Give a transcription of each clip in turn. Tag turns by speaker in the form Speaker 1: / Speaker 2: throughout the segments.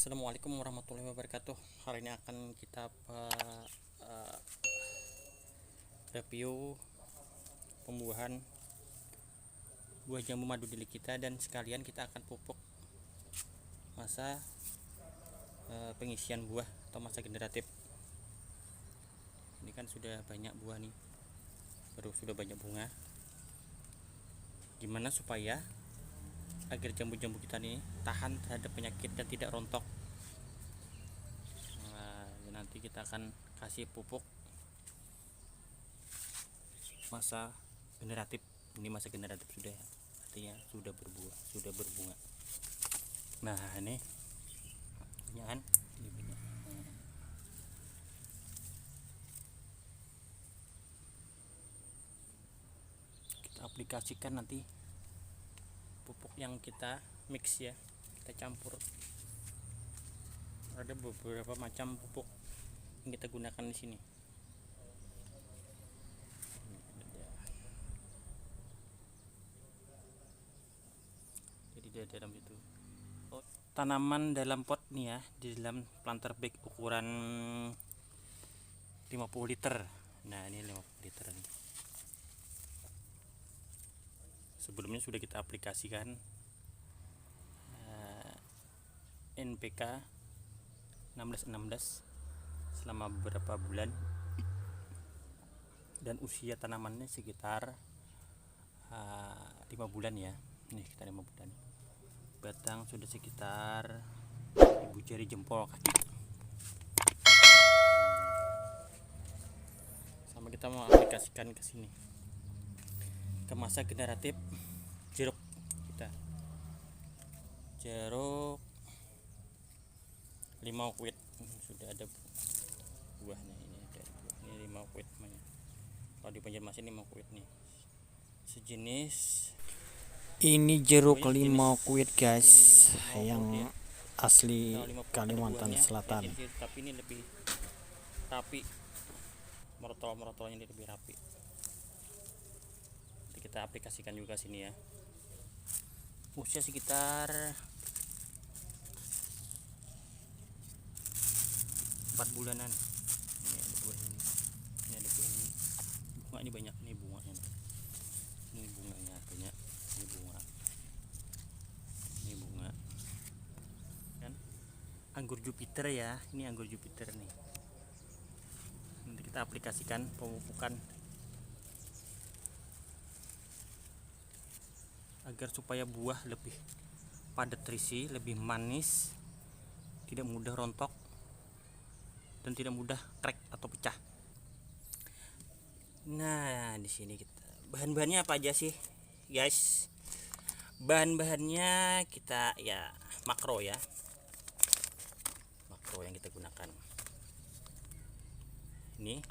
Speaker 1: Assalamualaikum warahmatullahi wabarakatuh. Hari ini akan kita review pembuahan buah jambu madu delik kita, dan sekalian kita akan pupuk masa pengisian buah atau masa generatif. Ini kan sudah banyak buah nih, sudah banyak bunga. Gimana supaya agar jambu-jambu kita nih tahan terhadap penyakit dan tidak rontok. Nanti kita akan kasih pupuk masa generatif. Ini masa generatif sudah, artinya sudah berbuah, sudah berbunga. Nah ini banyak kan, ini banyak. Kita aplikasikan nanti pupuk yang kita mix ya, kita campur. Ada beberapa macam pupuk yang kita gunakan di sini. Jadi di dalam itu tanaman dalam pot nih ya, di dalam planter bag ukuran 50 liter. Nah ini 50 liter nih. Sebelumnya sudah kita aplikasikan NPK 1616 selama beberapa bulan, dan usia tanamannya sekitar 5 bulan ya. Ini sekitar 5 bulan. Batang sudah sekitar ibu jari jempol kaki. Sama kita mau aplikasikan ke sini, ke masa generatif jeruk kita. Jeruk limau kuit, sudah ada buahnya. Ini ada buah, ini limau kuit namanya. Kalau di Banjarmasin limau kuit nih, sejenis.
Speaker 2: Ini jeruk limau kuit guys, yang asli Kalimantan Selatan.
Speaker 1: Tapi ini lebih rapi, merotol-merotolnya ini lebih rapi. Nanti kita aplikasikan juga sini ya. Usia sekitar 4 bulanan. Ini ada buahnya, ini ada buahnya. Bunga ini banyak, ini bunganya. Ini bunganya banyak, ini bunga. Ini bunga. Kan anggur Jupiter ya, ini anggur Jupiter nih. Nanti kita aplikasikan pemupukan agar supaya buah lebih padat terisi, lebih manis, tidak mudah rontok, dan tidak mudah crack atau pecah. Nah, di sini kita bahan-bahannya apa aja sih, guys? Bahan-bahannya kita ya makro ya. Makro yang kita gunakan. Ini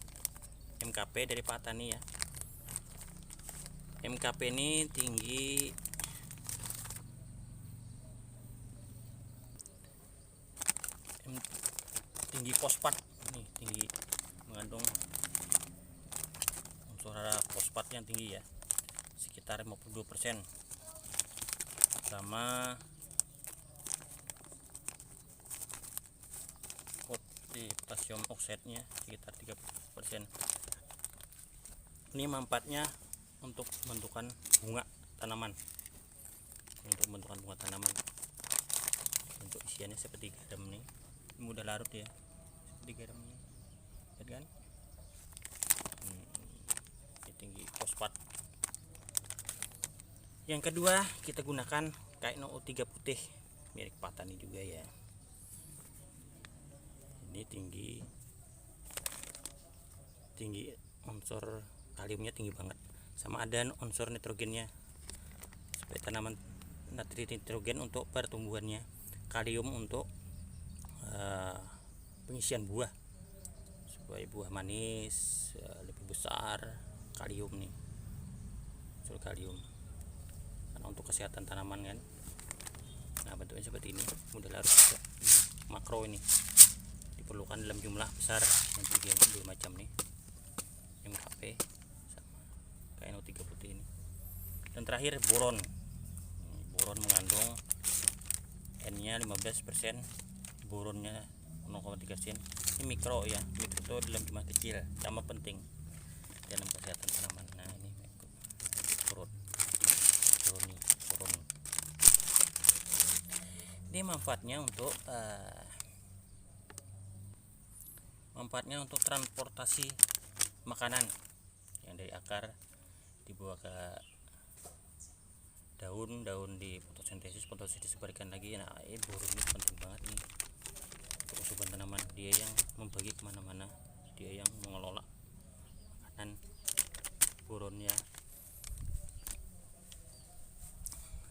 Speaker 1: MKP dari Pak Tani ya. MKP ini tinggi fosfat nih, tinggi, mengandung unsur hara fosfat yang tinggi ya, sekitar 52%, sama potasium oksidnya sekitar 30%. Ini manfaatnya untuk pembentukan bunga tanaman, untuk isiannya seperti garam nih, mudah larut ya, seperti garam nih, lihat kan? Ini tinggi fosfat. Yang kedua kita gunakan Kaino O3 putih milik Pak Tani juga ya. Ini tinggi unsur kaliumnya tinggi banget, sama ada unsur nitrogennya, supaya tanaman nitrogen untuk pertumbuhannya, kalium untuk pengisian buah, supaya buah manis lebih besar. Kalium nih, unsur kalium, karena untuk kesehatan tanaman kan. Nah bentuknya seperti ini, mudah larut juga. Makro ini diperlukan dalam jumlah besar, yang dua macam nih, MKP sama KNO3 putih ini. Dan terakhir boron. Boron mengandung N nya 15%, boronnya 0,3 sen. Ini mikro ya, mikro itu dalam jumlah kecil sama penting dalam kesehatan tanaman. Nah ini boron, boron. Ini manfaatnya untuk transportasi makanan yang dari akar dibawa ke daun di fotosintesis disebarkan lagi. Nah boron ini penting banget nih untuk kesuburan tanaman. Dia yang membagi kemana-mana, dia yang mengelola makanan. Boron ya,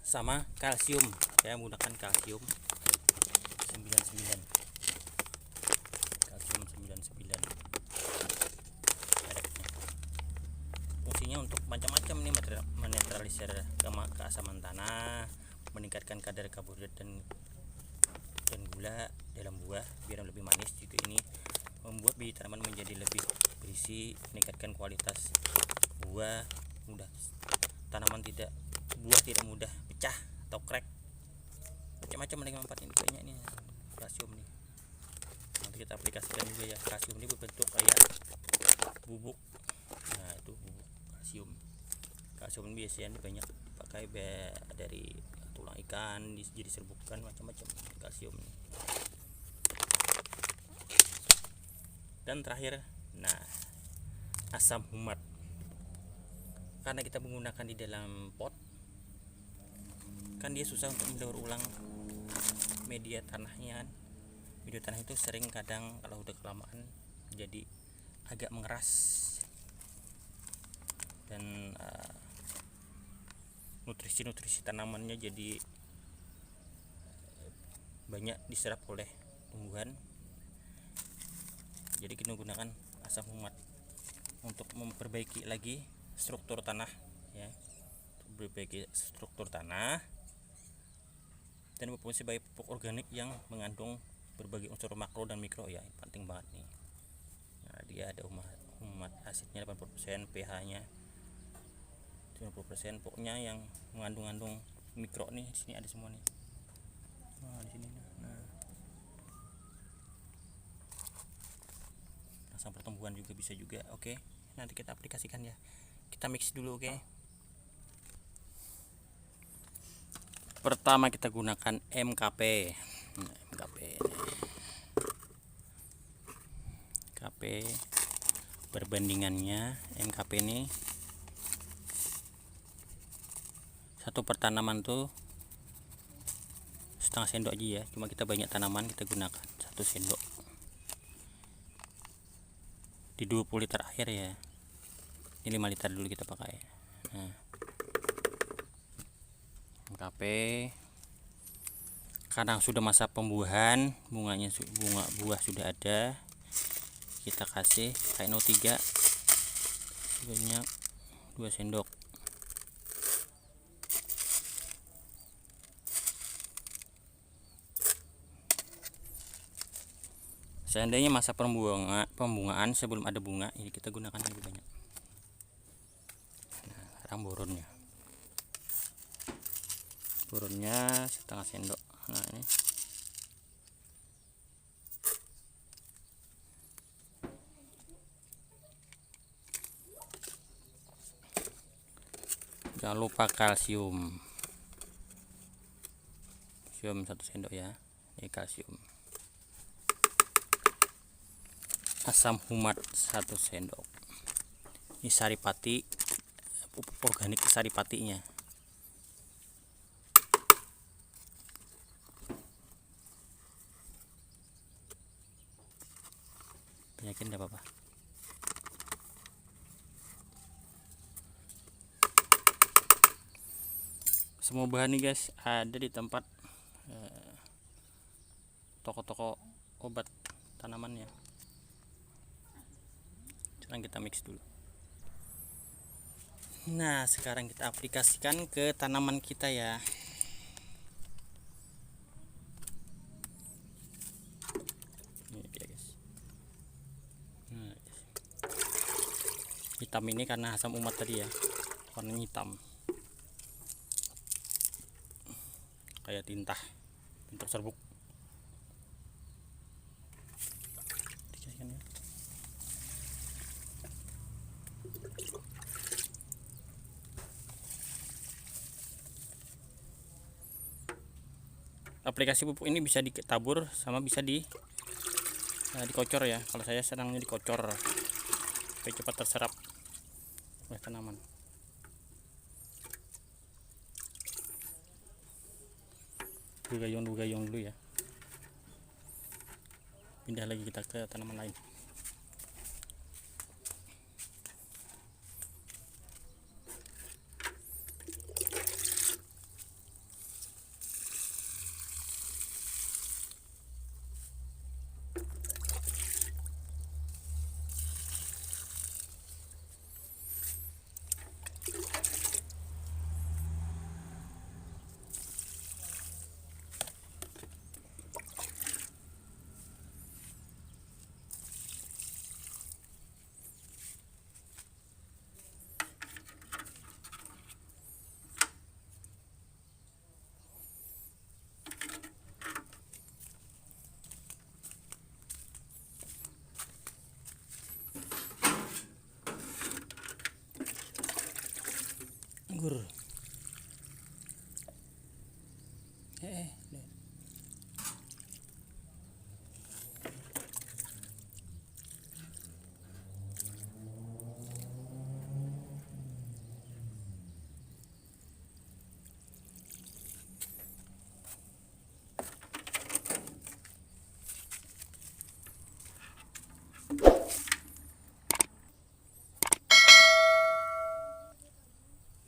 Speaker 1: sama kalsium, saya menggunakan kalsium 99, kalsium 99 mereknya. Fungsinya untuk macam-macam nih, menetralisir keasaman tanah, meningkatkan kadar karbohidrat dan gula dalam buah biar lebih manis. Juga ini membuat biji tanaman menjadi lebih berisi, meningkatkan kualitas buah, buah tidak mudah pecah atau crack. Macam-macam manfaat ini banyak nih kalsium nih. Nanti kita aplikasikan juga ya. Kalsium ini berbentuk kayak bubuk. Nah itu bubuk kalsium. Kalsium ini biasanya banyak dipakai dari tulang ikan, jadi serbukan macam-macam kalsium nih. Dan terakhir, nah asam humat. Karena kita menggunakan di dalam pot, kan dia susah untuk mendaur ulang media tanahnya kan. Media tanah itu sering kadang kalau udah kelamaan jadi agak mengeras dan nutrisi tanamannya jadi banyak diserap oleh tumbuhan. Jadi kita menggunakan asam humat untuk memperbaiki lagi struktur tanah ya, memperbaiki struktur tanah dan berfungsi sebagai pupuk organik yang mengandung berbagai unsur makro dan mikro ya, penting banget nih. Nah, dia ada humat asidnya 80%, pH-nya 90%, pokoknya yang mengandung mikro nih di sini ada semua nih. Nah, di sini nah. Rangsang pertumbuhan juga bisa juga. Oke, nanti kita aplikasikan ya. Kita mix dulu, oke. Pertama kita gunakan MKP. Nah, MKP perbandingannya MKP ini satu per tanaman tuh setengah sendok aja ya, cuma kita banyak tanaman kita gunakan 1 sendok di 20 liter air ya. Ini 5 liter dulu kita pakai. Nah, MKP kadang sudah masa pembuahan, buah sudah ada, kita kasih kayak NO3 sebanyak 2 sendok. Seandainya masa pembungaan sebelum ada bunga, ini kita gunakan lebih banyak. Nah, sekarang boronnya setengah sendok. Nah ini jangan lupa kalsium 1 sendok ya, ini kalsium. Asam humat 1 sendok. Ini saripati, pupuk organik saripatinya. Banyakin enggak apa-apa. Semua bahan nih guys ada di tempat toko-toko obat tanaman ya. Sekarang kita mix dulu. Nah sekarang kita aplikasikan ke tanaman kita ya. Ini dia guys. Nah, hitam ini karena asam umat tadi ya, warnanya hitam kayak tinta serbuk. aplikasi pupuk ini bisa ditabur sama bisa dikocor ya. Kalau saya senangnya dikocor supaya cepat terserap oleh tanaman. Dua gayung dulu ya. Pindah lagi kita ke tanaman lain. Anggur.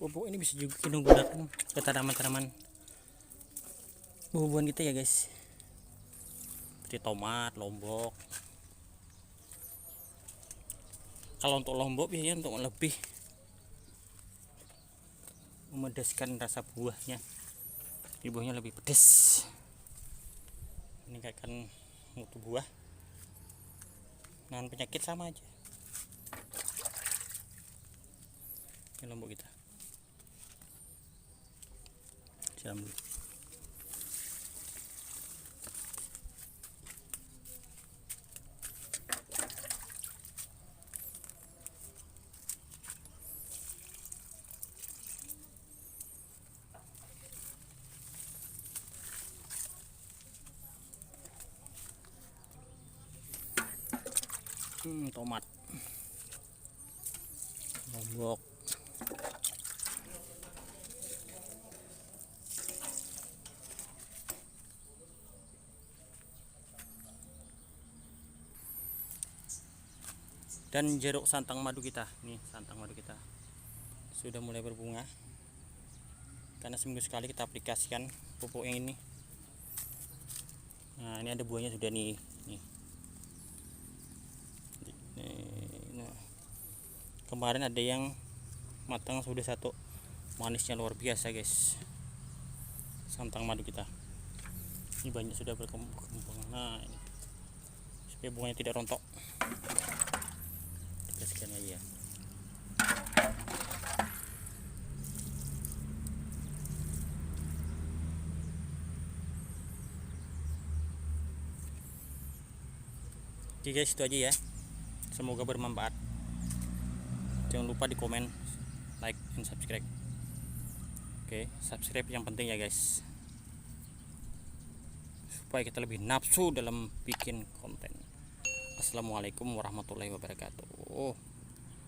Speaker 1: Pupuk ini bisa juga kita gunakan ke tanaman-tanaman buah-buahan kita ya guys, seperti tomat, lombok. Kalau untuk lombok biasanya untuk lebih memedaskan rasa buahnya, buahnya lebih pedas, meningkatkan mutu buah. Nahan penyakit sama aja. Ini lombok kita. Siram dulu. Tomat, lombok, dan jeruk santang madu kita. Nih santang madu kita sudah mulai berbunga karena seminggu sekali kita aplikasikan pupuk yang ini. Nah, ini ada buahnya sudah nih. Nah, kemarin ada yang matang sudah satu, manisnya luar biasa guys. Santang madu kita ini banyak sudah berkembang. Nah, ini supaya bunganya tidak rontok, dikasihkan lagi ya. Oke guys, itu aja ya, semoga bermanfaat. Jangan lupa di komen, like, dan subscribe. Oke, subscribe yang penting ya guys, supaya kita lebih nafsu dalam bikin konten. Assalamualaikum warahmatullahi wabarakatuh.